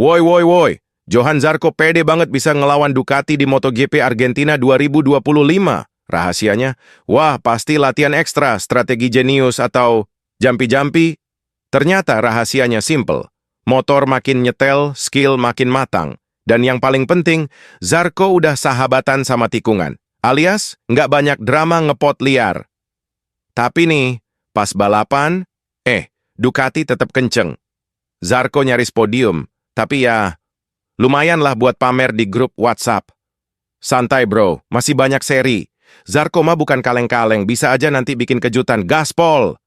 Woi. Johan Zarco pede banget bisa ngelawan Ducati di MotoGP Argentina 2025. Rahasianya, wah pasti latihan ekstra, strategi jenius atau jampi-jampi. Ternyata rahasianya simple. Motor makin nyetel, skill makin matang. Dan yang paling penting, Zarco udah sahabatan sama tikungan. Alias, nggak banyak drama ngepot liar. Tapi nih, pas balapan, Ducati tetap kenceng. Zarco nyaris podium, tapi ya, lumayan lah buat pamer di grup WhatsApp. Santai bro, masih banyak seri. Zarco mah bukan kaleng-kaleng, bisa aja nanti bikin kejutan. Gaspol!